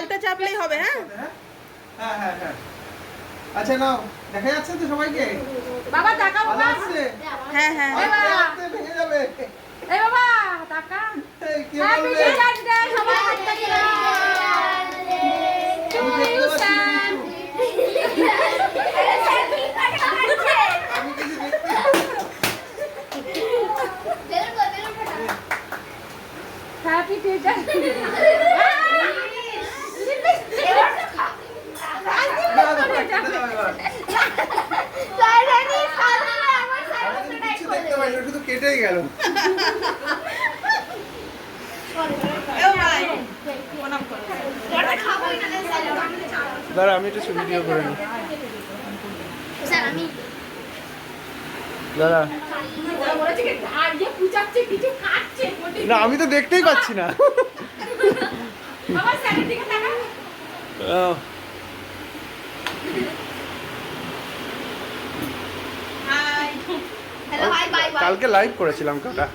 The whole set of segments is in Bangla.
লালটা চাপলেই হবে। হ্যাঁ হ্যাঁ হ্যাঁ হ্যাঁ আচ্ছা নাও, দেখা যাচ্ছে তো সবাইকে? বাবা টাকা বাবা। হ্যাঁ হ্যাঁ ভেঙে যাবে। এই বাবা টাকা। কে হ্যাপি বলবে? টিচার্স ডে সবাই হাতটা দিলাম। আমি দেখতে পাচ্ছি না কিছু। আমি কিছু দেখতে হ্যাপি টিচার্স ডে। না, না, কেটে দাও এবার। কিছু দেখতে পাই না, শুধু কেটেই গেল। দাঁড়া আমি একটু ভিডিও করে নিই। দাঁড়া না, আমি তো দেখতেই পাচ্ছি না। কালকে লাইভ করেছিলাম কাটা।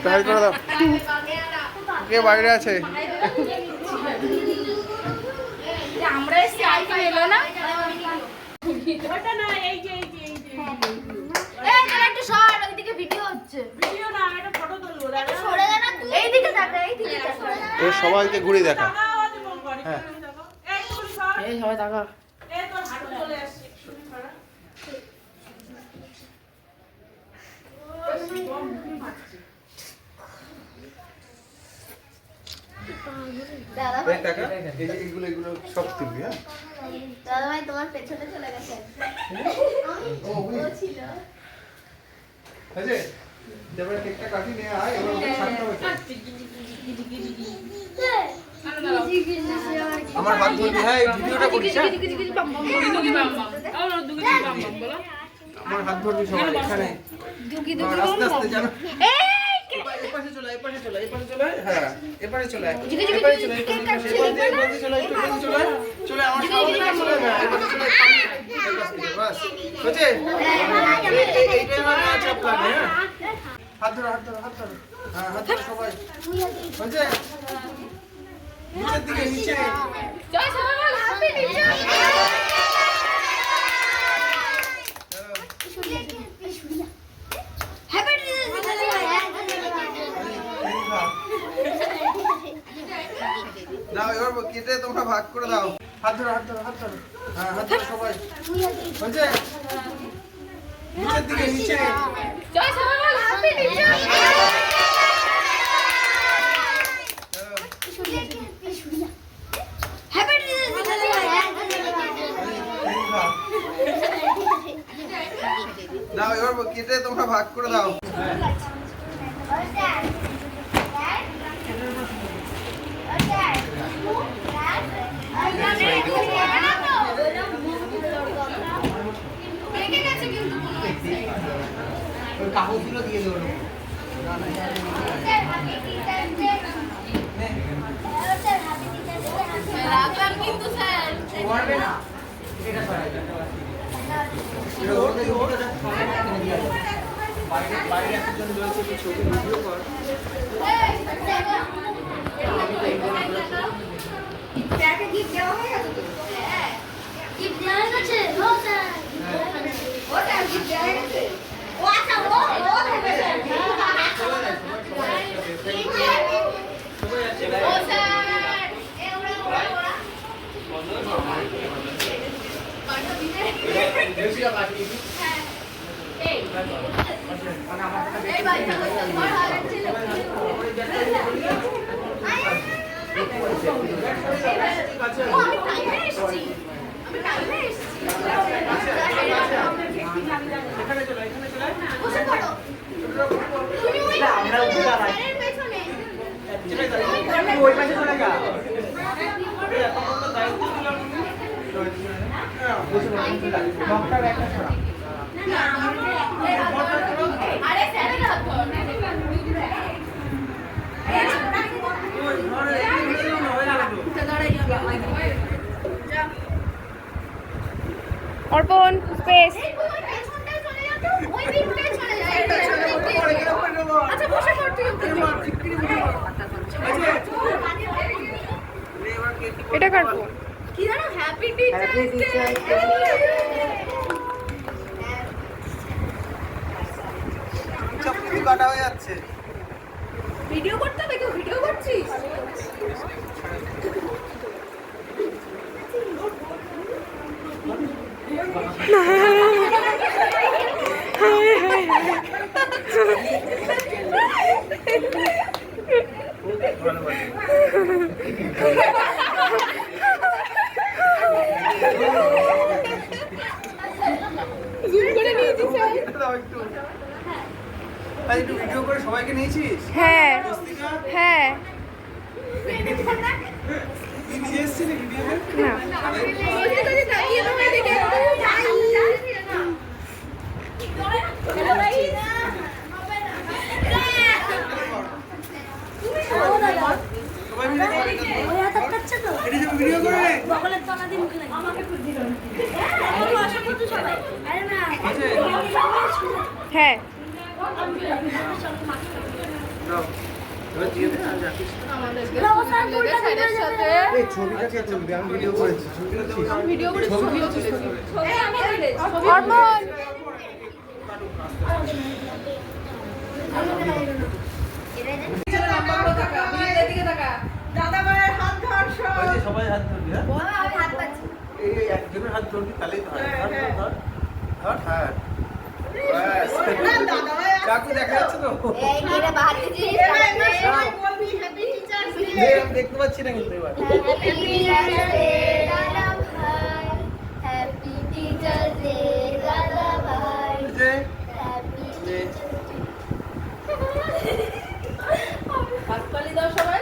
হাই করে দাও। কে বাইরে আছে? আমরা এসে আইফোন এলো না। ওটা না, এই যে এই তোরা একটু সর, ওইদিকে ভিডিও হচ্ছে। ভিডিও না, এটা ফটো তুলবো। দাদা সরে যা না তুই। এইদিকে তাকা, এইদিকে সরে যা। এ সবাইকে ঘুরে দেখা। হ্যাঁ। এই সবাই টাকা। এই তোর হাঁটু চলে আসছে। দাদা এই টাকা, এই যে এগুলো সব তুলবি। হ্যাঁ দাদা ভাই তোমার পেছনে চলে গেছে। ও ছিল। আছে এবারে কেকটা কাটি নিয়ে আয়, এবার ওকে ছাড়তে হবে। আমার হাত ধরবি। হ্যাঁ এই ভিডিওটা করিস। আমার হাত ধরবি সবাই এখানে। আস্তে আস্তে জানো। এপাশে চলে, এপাশে চলে, এপাশে চলে। হ্যাঁ এপাশে চলে, এপাশে চলে, এপাশে চলে, এপাশে চলে, চলে আমার সামনে চলে। হ্যাঁ এপাশে চলে। বাস হচ্ছে এইটাই মানে আছে প্ল্যান। হ্যাঁ হাত ধরো, হাত ধরো, হাত ধরো। হ্যাঁ হাত ধরো সবাই। হচ্ছে নিচের দিকে, নিচে। জয় সবাই happy teachers day. Happy teachers day. নাও এবার কেটে তোমরা ভাগ করে দাও। হাত ধরো, হাত ধরো, হাত ধরো। হ্যাঁ হাত ধরো সবাই। হচ্ছে নিচের দিকে, নিচে। জয় সবাই happy teachers day. Happy teachers day. নাও এবার কেটে তোমরা ভাগ করে দাও। ওই কাগজগুলো দিয়ে দেবো। রাখলাম কিন্তু স্যার। পারবে না এটা বাইরে একজন রয়েছে, কি ছবি ভিডিও কর। ব্যাগে গিফট দেওয়া হয়ে গেছে তো? হ্যাঁ গিফট দেওয়া হয়ে গেছে। ও স্যার ওটা গিফট দেওয়া হয়ে গেছে। ও আচ্ছা ও দেবে স্যার। ও স্যার এ ওরা দেশিয়া বাকি। হ্যাঁ এই মানে আমার কাছে এই ভাই তোমার হাত ছিল। ও আমি টাইমে এসেছি। আমি টাইমে এসেছি। এখানে চলে, এখানে চলে। বসে পড়ো। তুমি ওই আমরা উঠে দাঁড়াই। স্যারের পেছনে। চলে যা, তুই ওই পাশে চলে যা। এখন তো দায়িত্ব দিলাম আমি। হ্যাঁ বসে পড়ো। ডক্টর একটা ছড়া। না আরে স্যারের হাত ধর। অর্পণ স্পেস। ওই দিকটায় চলে যায়। আচ্ছা বসে পড় তুই। এটা কার? ভিডিও করতে হবে, কেউ ভিডিও করছিস? জুম করে নিয়েছিস? একটু ভিডিও করে সবাইকে নিয়েছিস? হ্যাঁ স্বস্তিকা, হ্যাঁ তুই নিজে এসেছিলি ভিডিওতে? না সবাই মিলে করে এটা যাবে ভিডিও করে নে। আছে? হ্যাঁ নাও। এবার দিয়ে দে, আর রাখিস না। এই ছবিটা কে তুলবে? আমি ভিডিও করেছি। ছবিটা তুলছি। ভিডিও করে ছবিও তুলেছি। ওই যে সবাই হাত ধরবি, হ্যাঁ? এই একজনের হাত ধরবি, তাহলেই তো হয়। ধর, ধর, ধর। ধর, হ্যাঁ। ব্যাস। কাকু দেখা যাচ্ছে তো? আমি দেখতে পাচ্ছি না কিন্তু এবার। এই যে, এই যে। হাততালি দাও সবাই।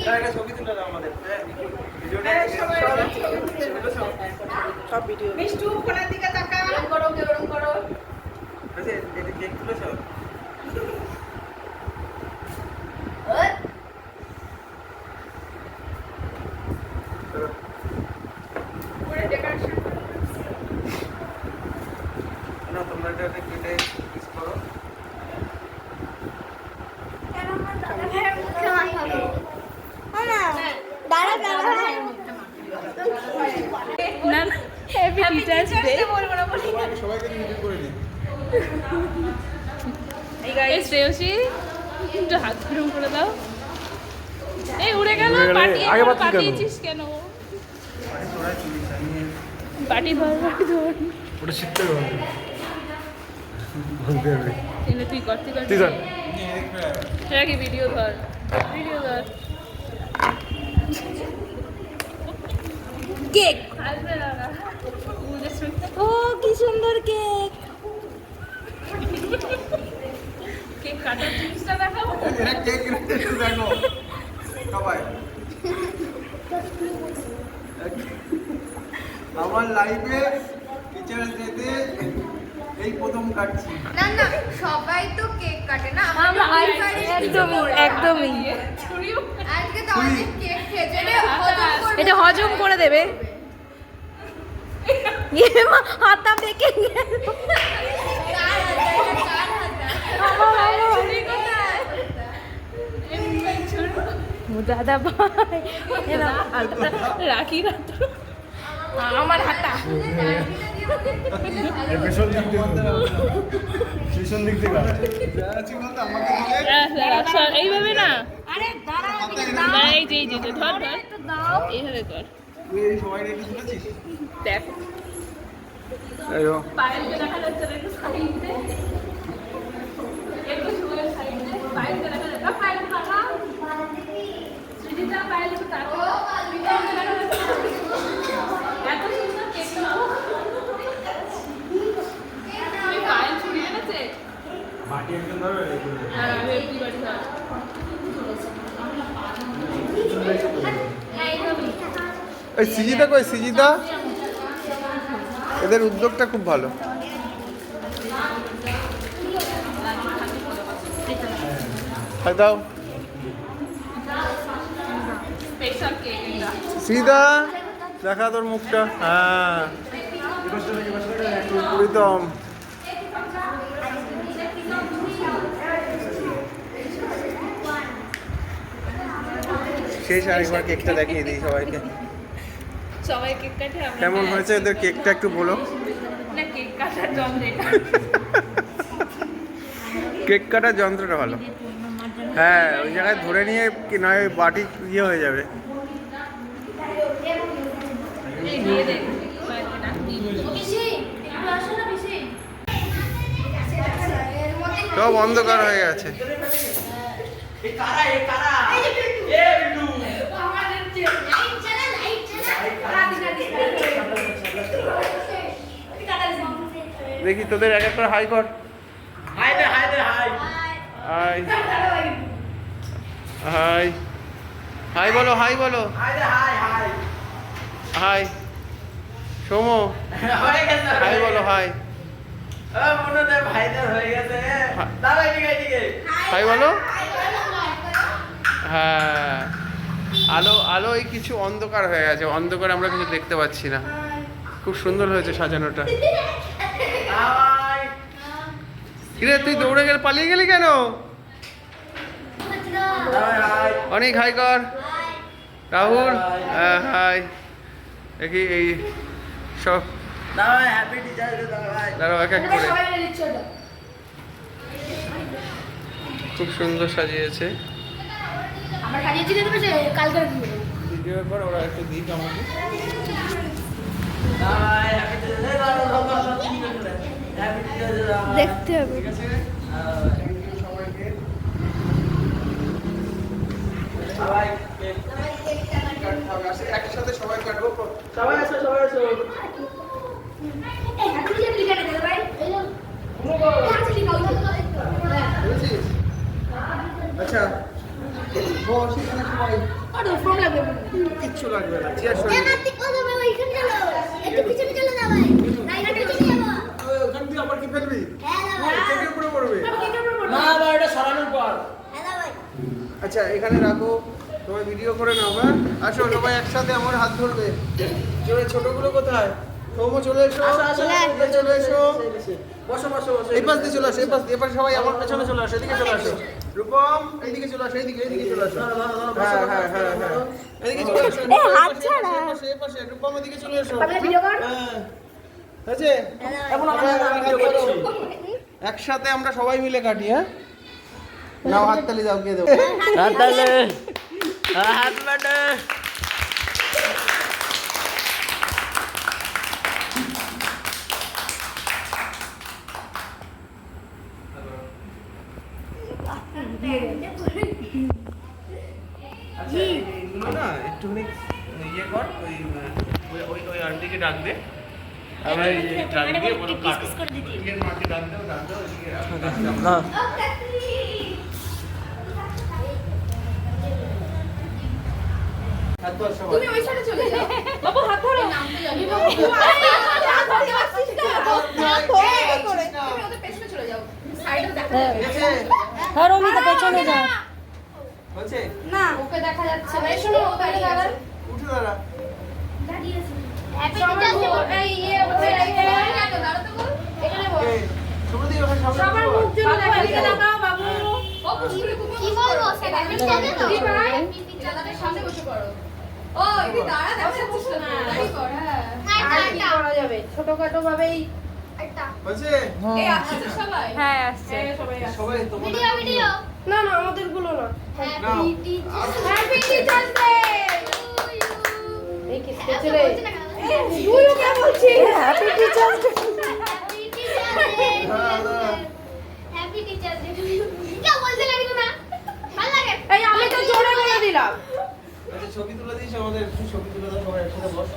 না, একটা ছবি তুলে দাও আমাদের। হ্যাঁ, ভিডিওটা সব ভিডিও। মিষ্টু ফোনের দিকে তাকা। করো কেরম করো। আচ্ছা, এটা কেক তুলেছো? চলো। না, তোমরা এটাকে কেটে পিস করো। না না হ্যাপি টিচার্স ডে সবাইকে ভিডিও করে দিই। এই শ্রেয়সী একটু হাত গরম করে দাও। এই উড়ে গেল পাটি, আগে বাদ কেন? পাঠিয়েছিস কেন? পাটি ধর পাটি ধর। ওটা শিখতে হবে বলতে হবে। এনে তুই করতে করতে তুই ধর। সেটা কি ভিডিও ধর, ভিডিও ধর। কেক আসবে না না। ও কি সুন্দর কেক। কেক কাটার জিনিসটা দেখাবো। এটা কেক একটু দেখো সবাই। আমার লাইফে টিচার্স ডেতে এই প্রথম কাটছি। না না সবাই তো কেক কাটে না আমরা আমরা একদমই আজকে তো অনেক কেক খেয়েছে রে এটা হজম করে দেবে। হাতা বেঁকে গেল। দাদা ভাই রাখি না তো আমার হাতা। পেছন দিক থেকে পেছন দিক থেকে এইভাবে না, না, এই যে এই যে ধর ধর এইভাবে কর। তুই এই সবাই রেডি তুলেছিস? দেখ আইও পায়েলকে দেখা যাচ্ছে না, একটু সাইডে একটু সময় সাইডে পায়েলকে দেখা যাচ্ছে। পায়েলকে দেখা সৃজিতা, পায়েলকে দেখা এত সুন্দর কেকটা। এই পায়েল ছুড়ে এনেছে। মাটি একদম ধরো হ্যাঁ আমি একটু বাড়ি ধর। এই সিজিদা কই? সিজিদা, এদের উদ্যোগটা খুব ভালো। হাই দাও স্পেশাল কেক এটা। সিদা, দেখা তোর মুখটা। হ্যাঁ প্রীতম, শেষ আরেকবার কেকটা দেখিয়ে দিই সবাইকে। সবাই কেক কাটে আমরা কেমন হয়েছে এদের কেকটা একটু বলো। কেক কাটার যন্ত্রটা ভালো। হ্যাঁ, ওই জায়গায় ধরে নিয়ে কি নয় বাটি ইয়ে হয়ে যাবে। সব অন্ধকার হয়ে গেছে। দেখি তোদের এক একটা হাই কর। হাই হাই হাই বলো, হাই বলো, হাই সোমো, হাই বলো, হাই হাই বলো। হ্যাঁ, আলো এই কিছু অন্ধকার হয়ে গেছে, অন্ধকারে আমরা কিছু দেখতে পাচ্ছি না। খুব সুন্দর হয়েছে সাজানোটা। কিরে তুই দৌড়ে গেলে পালিয়ে গেলি কেন? অনেক হাই কর রাহুল। হাই দেখি এই সব দাঁড়াও এক এক করে। খুব সুন্দর সাজিয়েছে। ভিডিওর পর ওরা একটু দিক আমাকে। দেখতে হবে। ঠিক আছে, সবাইকে একসাথে সবাই কাটবো। সবাই আসো, সবাই আসো। আচ্ছা বস, এখানে সবাই কিচ্ছু লাগবে না। চেয়ার সরিয়ে ওখান থেকে আবার কি ফেলবি? কেকের উপরে পড়বে না, এটা সরানোর পর। আচ্ছা এখানে রাখো, সবাই ভিডিও করে নাও। হ্যাঁ আসো সবাই একসাথে আমার হাত ধরবে। ছোটগুলো কোথায়? সৌম্য চলে এসো, চলে এসো, বসো বসো বসো। এই পাশ দিয়ে চলে আসো, এই পাশ দিয়ে। এবার সবাই আমার পেছনে চলে আসো, এদিকে চলে আসো। রূপম এইদিকে চলে আসো, এইদিকে চলে আসো। হ্যাঁ এদিকে চলে আসো। এই পাশে রূপম এদিকে চলে এসো। হ্যাঁ আছে। একসাথে আমরা সবাই মিলে কাটি। হ্যাঁ নাও হাততালি দাও, কে দেবো? হাততালি, হাত বাটা। আচ্ছা এইগুলো না একটুখানি ইয়ে কর, ওই আন্টিকে ডাক দে। আমরা ডাক দিয়ে বলো কাটো। এর মাকে ডাক দাও, এদিকে না। হাত ধর সবাই। তুমি ওই সাইডে চলে যাও। বাবু হাত ধরো। তুমি ওদের পেছনে চলে যাও। সাইডে দেখা যাবে। হচ্ছে না, ওকে দেখা যাচ্ছে না। এসো ও দাঁড়িয়ে দাঁড়া। উঠে দাঁড়া। এই ইয়ে ওদের দাঁড়াতে বল। এখানে বল। সুমতি ওখানে সামনে সবার মুখ জন্য এদিকে তাকাও বাবু। ও কি বলবো সেটা আমি জানি তো। কি ভাই দাদাদের সামনে বসে পড়ো। ও এই দাঁড়া দেখা যাচ্ছে না। দাঁড়িয়ে পড়। হ্যাঁ আর কি করা যাবে? ছোটখাটো ভাবেই একটা হচ্ছে। এই আসছে সবাই। হ্যাঁ আসছে। সবাই তোমাদের ভিডিও না না আমাদের গুলো না। নাও। Happy teachers day. এই কিসকে ছেলে? তুইও কে বলছিস? Happy teachers day. Happy teachers day. কি বলতে লাগলো না? ভালো লাগে। এই আমি তো জোরে বলে দিলাম। আচ্ছা ছবি তুলে দিস আমাদের, একটু ছবি তুলে দাও সবাই একসাথে বস।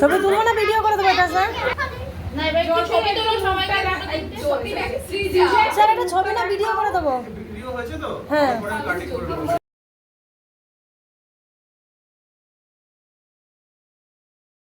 ছবি তুলবো না ভিডিও করে দেবো এটা স্যার? না এবার একটু ছবি তুলো সবাইকে। ছবি রাখ শ্রীজা। স্যার এটা ছবি না ভিডিও করে দেবো? ভিডিও হয়েছে তো? হ্যাঁ। পরে কাটিং করে দেবো।